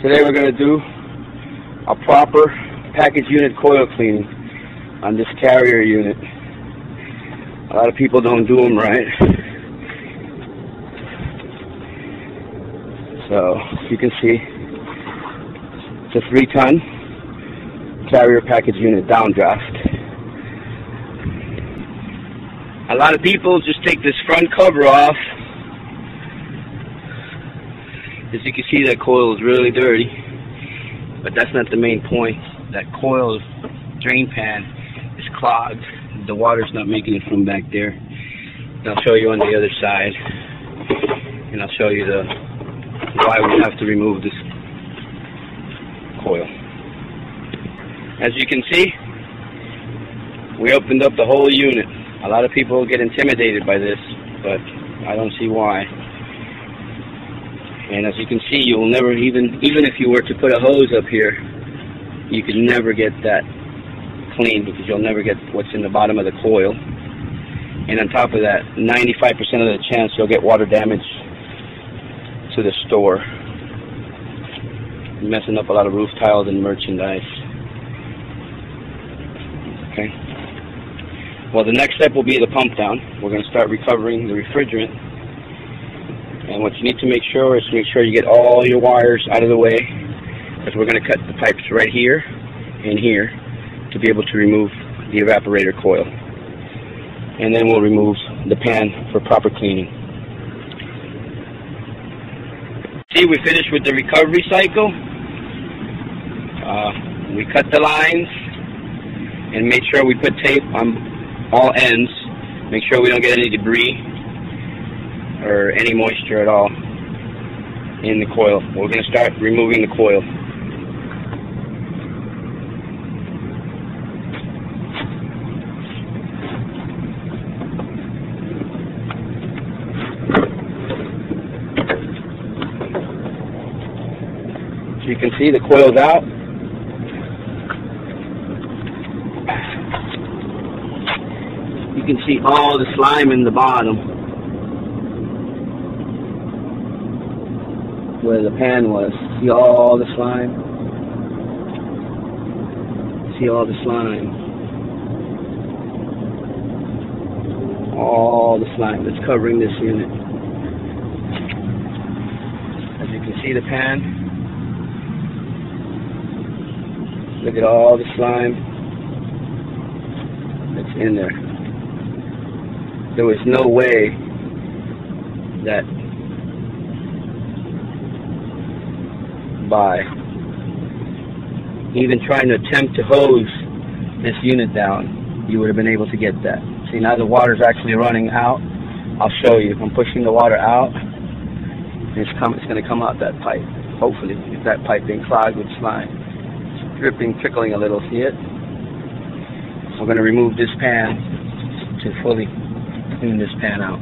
Today we're going to do a proper package unit coil cleaning on this carrier unit. A lot of people don't do them right. So you can see it's a 3-ton carrier package unit downdraft. A lot of people just take this front cover off. As you can see, that coil is really dirty, but that's not the main point. That coil drain pan is clogged. The water's not making it from back there. And I'll show you on the other side, and I'll show you why we have to remove this coil. As you can see, we opened up the whole unit. A lot of people get intimidated by this, but I don't see why. And as you can see, you will never, even if you were to put a hose up here, you could never get that clean because you'll never get what's in the bottom of the coil. And on top of that, 95% of the chance you'll get water damage to the store, messing up a lot of roof tiles and merchandise. Okay. Well, the next step will be the pump down. We're going to start recovering the refrigerant. And what you need to make sure is you get all your wires out of the way, because we're going to cut the pipes right here and here to be able to remove the evaporator coil. And then we'll remove the pan for proper cleaning. See, we finished with the recovery cycle. We cut the lines and made sure we put tape on all ends. Make sure we don't get any debris or any moisture at all in the coil. We're going to start removing the coil. So you can see the coil's out. You can see all the slime in the bottom where the pan was. See all the slime? See all the slime? All the slime that's covering this unit. As you can see the pan, look at all the slime that's in there. There was no way that by even trying to attempt to hose this unit down, you would have been able to get that. See, now the water's actually running out. I'll show you. I'm pushing the water out. It's going to come out that pipe. Hopefully, if that pipe being clogged with slime. It's dripping, trickling a little. See it? So we're going to remove this pan to fully clean this pan out.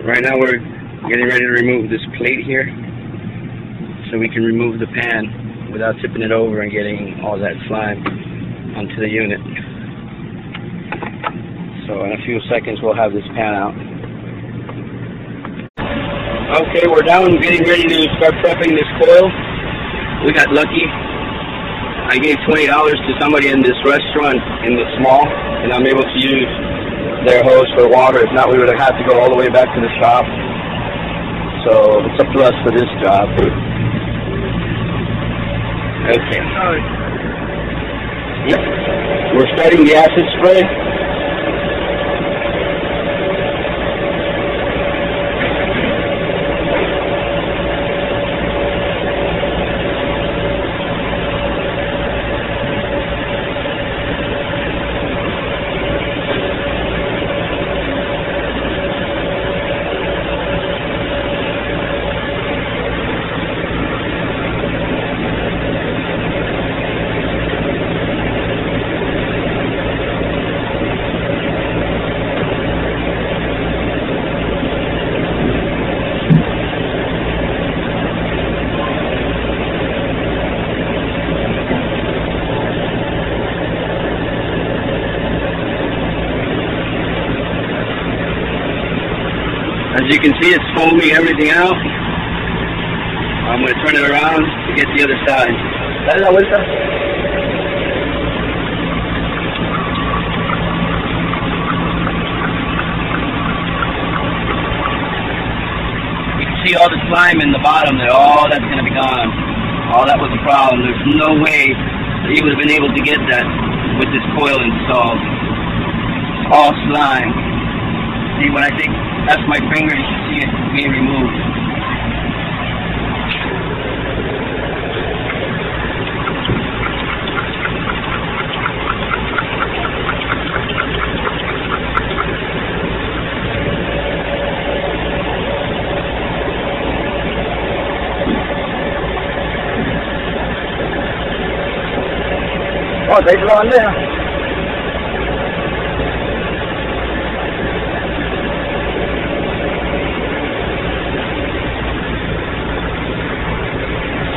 Right now we're getting ready to remove this plate here so we can remove the pan without tipping it over and getting all that slime onto the unit. So in a few seconds we'll have this pan out. Okay, we're down getting ready to start prepping this coil. We got lucky. I gave $20 to somebody in this restaurant in the mall, and I'm able to use their hose for water. If not, we would have had to go all the way back to the shop. So it's a plus for this job. Okay. Yep. We're starting the acid spray. As you can see, it's foaming everything out. I'm going to turn it around to get the other side. Dale la vuelta. You can see all the slime in the bottom there. All that's going to be gone. All that was a problem. There's no way that you would have been able to get that with this coil installed. All slime. See, when I think that's my finger, you can see it being removed. Oh, te hizo la bandeja.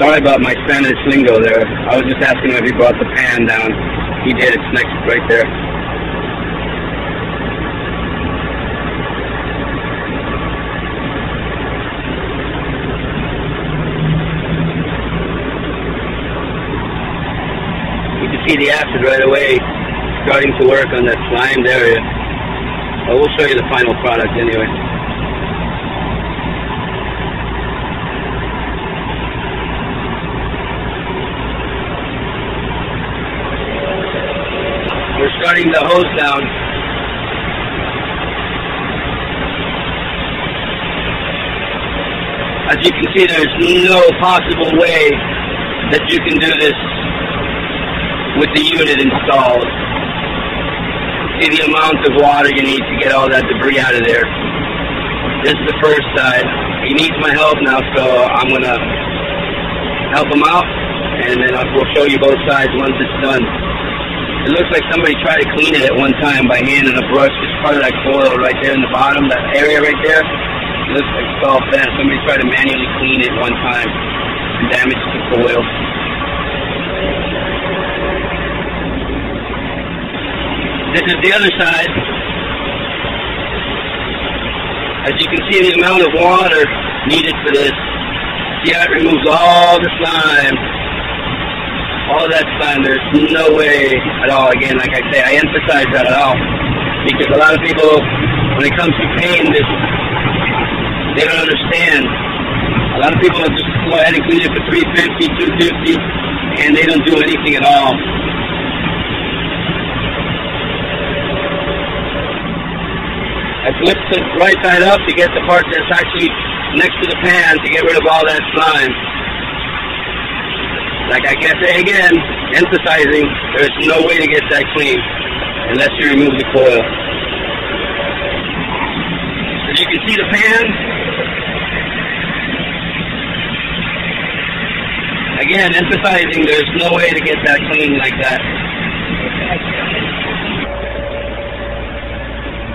Sorry about my Spanish lingo there. I was just asking him if he brought the pan down. He did. It's next right there. You can see the acid right away starting to work on that slimed area. But we'll show you the final product anyway. We're starting the hose down. As you can see, there's no possible way that you can do this with the unit installed. See the amount of water you need to get all that debris out of there. This is the first side. He needs my help now, so I'm going to help him out, and then we'll show you both sides once it's done. It looks like somebody tried to clean it at one time by hand in a brush. It's part of that coil right there in the bottom, that area right there. It looks like it's all bent. Somebody tried to manually clean it one time and damaged the coil. This is the other side. As you can see, the amount of water needed for this. See how it removes all the slime. All that slime. There's no way at all. Again, like I say, I emphasize that at all. Because a lot of people, when it comes to painting this, they don't understand. A lot of people just go ahead and clean it for $350, $250, and they don't do anything at all. I flipped it right side up to get the part that's actually next to the pan to get rid of all that slime. Like I can't say again, emphasizing, there's no way to get that clean unless you remove the coil. As you can see the pan, again, emphasizing there's no way to get that clean like that.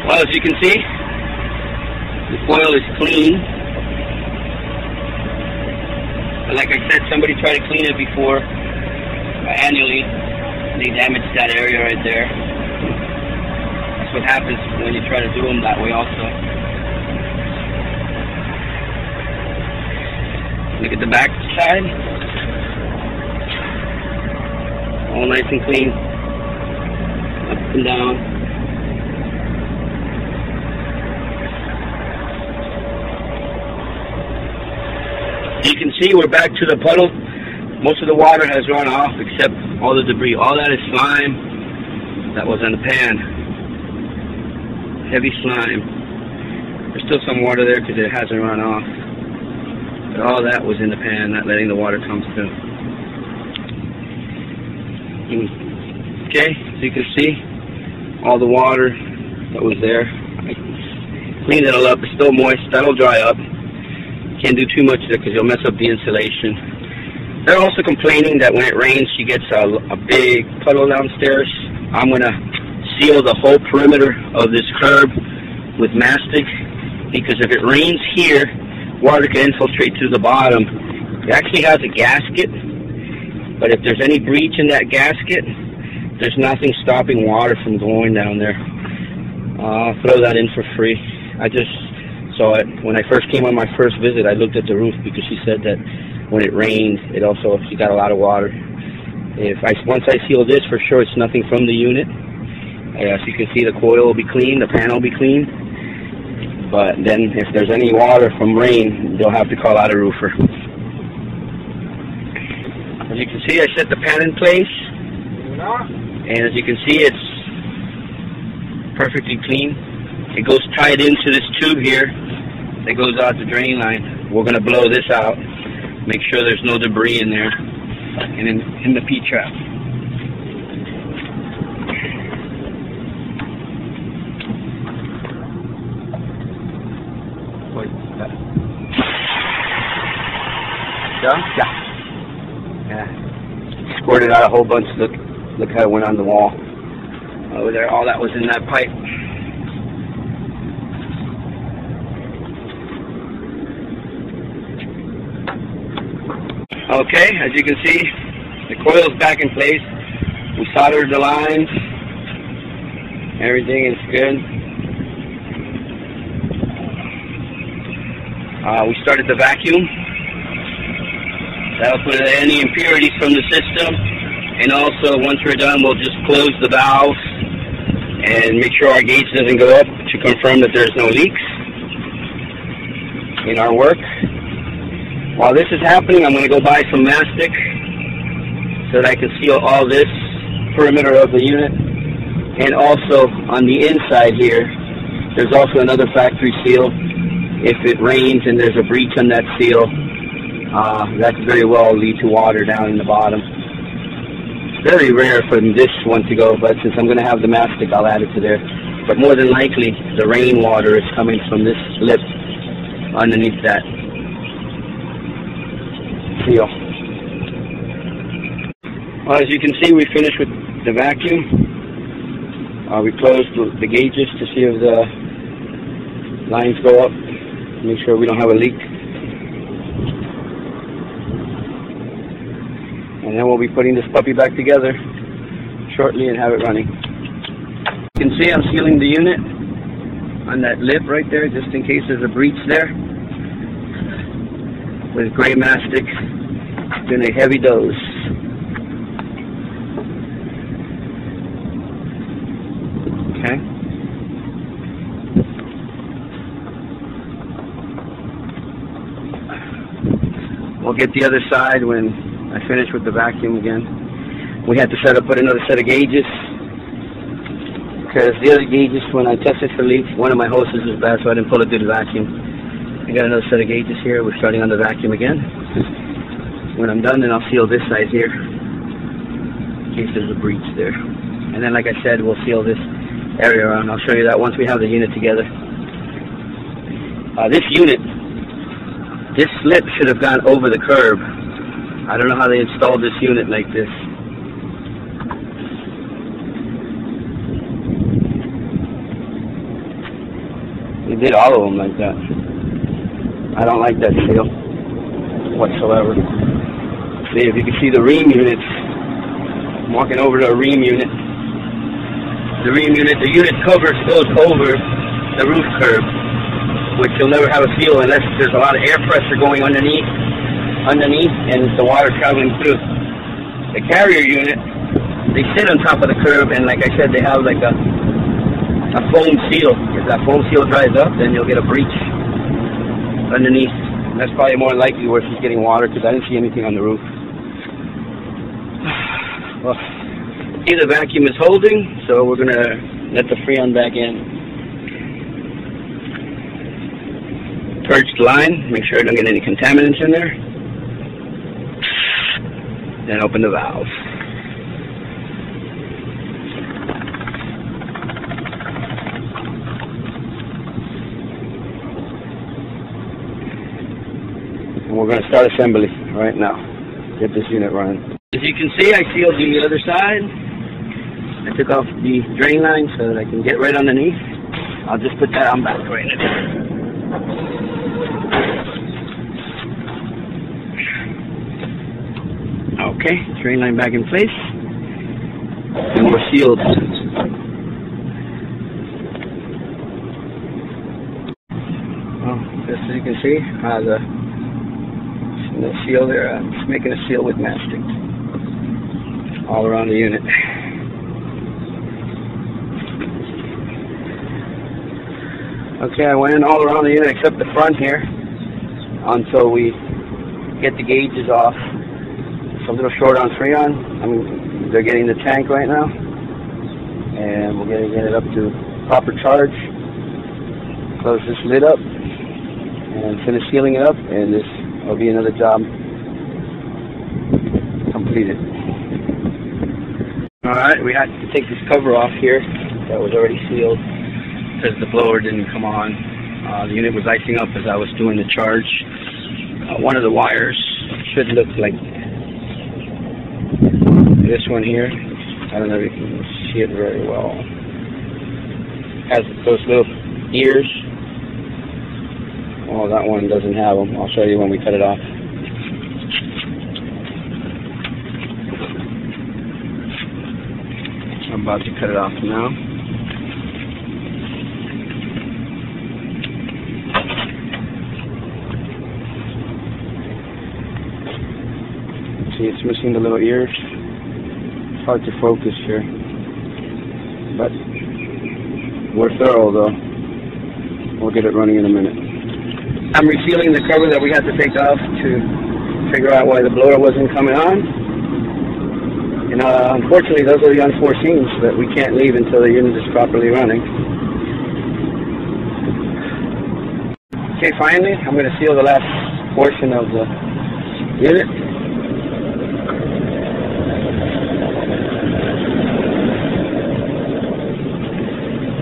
Well, as you can see, the coil is clean. But like I said, somebody tried to clean it before annually. They damaged that area right there. That's what happens when you try to do them that way also. Look at the back side. All nice and clean. Up and down. You can see we're back to the puddle. Most of the water has run off except all the debris. All that is slime that was in the pan. Heavy slime. There's still some water there because it hasn't run off. But all that was in the pan, not letting the water come through. Okay, so you can see all the water that was there. I cleaned it all up. It's still moist. That'll dry up. Can't do too much there because you'll mess up the insulation. They're also complaining that when it rains, she gets a big puddle downstairs. I'm going to seal the whole perimeter of this curb with mastic because if it rains here, water can infiltrate through the bottom. It actually has a gasket, but if there's any breach in that gasket, there's nothing stopping water from going down there. I'll throw that in for free. I just saw it. When I first came on my first visit, I looked at the roof because she said that when it rained, she got a lot of water. Once I seal this, for sure it's nothing from the unit. As you can see, the coil will be clean, the panel will be clean. But then if there's any water from rain, they'll have to call out a roofer. As you can see, I set the pan in place. And as you can see, it's perfectly clean. It goes tied into this tube here that goes out the drain line. We're going to blow this out, make sure there's no debris in there and in the P-trap. Yeah. Squirted out a whole bunch. Look how it went on the wall. Over there, all that was in that pipe. Okay, as you can see, the coil's back in place. We soldered the lines. Everything is good. We started the vacuum. That'll put any impurities from the system. And also, once we're done, we'll just close the valves and make sure our gauge doesn't go up to confirm that there's no leaks in our work. While this is happening, I'm going to go buy some mastic so that I can seal all this perimeter of the unit. And also, on the inside here, there's also another factory seal. If it rains and there's a breach on that seal, that could very well lead to water down in the bottom. Very rare for this one to go, but since I'm going to have the mastic, I'll add it to there. But more than likely, the rainwater is coming from this lip underneath that seal. Well, as you can see, we finished with the vacuum. We closed the gauges to see if the lines go up. Make sure we don't have a leak. And then we'll be putting this puppy back together shortly and have it running. You can see I'm sealing the unit on that lip right there, just in case there's a breach there, with gray mastic in a heavy dose. Okay. We'll get the other side when I finish with the vacuum again. We had to put another set of gauges because the other gauges, when I tested for leaks, one of my hoses was bad, so I didn't pull it through the vacuum. I got another set of gauges here. We're starting on the vacuum again. When I'm done, then I'll seal this side here in case there's a breach there. And then, like I said, we'll seal this area around. I'll show you that once we have the unit together. This unit, this slip should have gone over the curb. I don't know how they installed this unit like this. They did all of them like that. I don't like that seal whatsoever. See, if you can see the ream units, I'm walking over to a ream unit. The ream unit, the unit cover goes over the roof curb, which you'll never have a seal unless there's a lot of air pressure going underneath and the water traveling through. The carrier unit, they sit on top of the curb, and like I said, they have like a foam seal. If that foam seal dries up, then you'll get a breach underneath. That's probably more likely where she's getting water, because I didn't see anything on the roof. Well, see, the vacuum is holding, so we're going to let the Freon back in. Purge the line, make sure I don't get any contaminants in there. Then open the valve. And we're going to start assembly right now. Get this unit running. As you can see, I sealed the other side. I took off the drain line so that I can get right underneath. I'll just put that on back right now. Okay, drain line back in place, and we're sealed. Well, you can see, the seal there, it's making a seal with mastic all around the unit. Okay, I went in all around the unit except the front here until we get the gauges off. It's a little short on Freon. They're getting the tank right now, and we're going to get it up to proper charge. Close this lid up and finish sealing it up, and this will be another job completed. Alright, we had to take this cover off here that was already sealed because the blower didn't come on. The unit was icing up as I was doing the charge. One of the wires should look like this one here. I don't know if you can see it very well. Has those little ears. Oh, that one doesn't have them. I'll show you when we cut it off. I'm about to cut it off now. See, it's missing the little ears. It's hard to focus here. But we're thorough though. We'll get it running in a minute. I'm resealing the cover that we had to take off to figure out why the blower wasn't coming on. And unfortunately, those are the unforeseens that we can't leave until the unit is properly running. Okay, finally, I'm going to seal the last portion of the unit.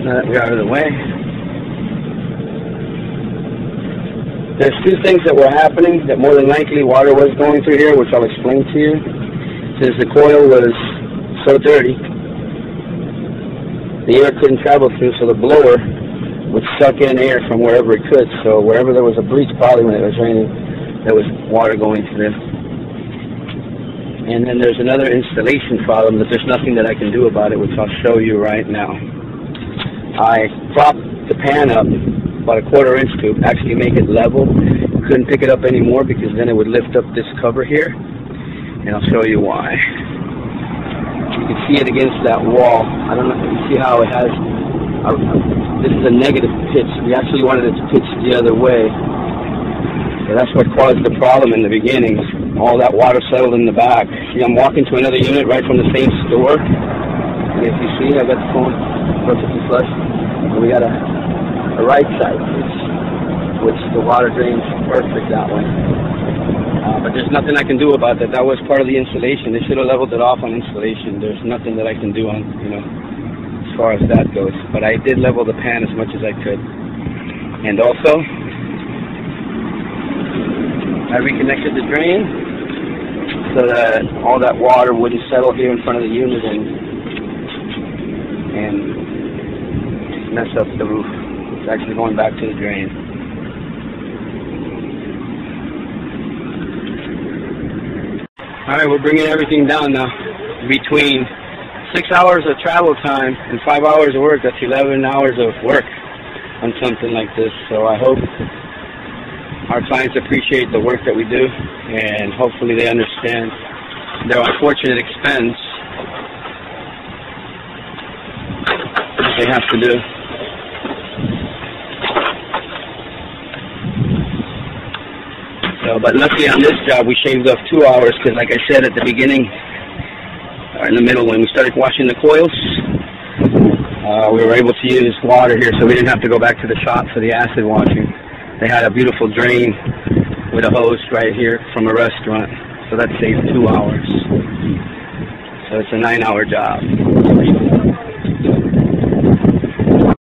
Now that we are out of the way. There's two things that were happening that more than likely water was going through here, which I'll explain to you. Since the coil was so dirty, the air couldn't travel through, so the blower would suck in air from wherever it could. So wherever there was a breach, probably when it was raining, there was water going through. And then there's another installation problem that there's nothing that I can do about it, which I'll show you right now. I propped the pan up about a 1/4 inch to actually make it level. Couldn't pick it up anymore because then it would lift up this cover here, and I'll show you why. You can see it against that wall. I don't know if you see how it has, this is a negative pitch. We actually wanted it to pitch the other way. So that's what caused the problem in the beginning. All that water settled in the back. See, I'm walking to another unit right from the same store. And if you see, I got the phone perfectly flush. And we got a right side which the water drains perfect that way. But there's nothing I can do about that. That was part of the installation. They should have leveled it off on installation. There's nothing that I can do on, as far as that goes. But I did level the pan as much as I could. And also, I reconnected the drain so that all that water wouldn't settle here in front of the unit and mess up the roof. It's actually going back to the drain. Alright, we're bringing everything down now. Between 6 hours of travel time and 5 hours of work, that's 11 hours of work on something like this. So I hope our clients appreciate the work that we do, and hopefully they understand their unfortunate expense that they have to do. But luckily on this job we shaved off 2 hours because, like I said at the beginning, or in the middle when we started washing the coils, we were able to use water here, so we didn't have to go back to the shop for the acid washing. They had a beautiful drain with a hose right here from a restaurant, so that saved 2 hours. So it's a 9-hour job.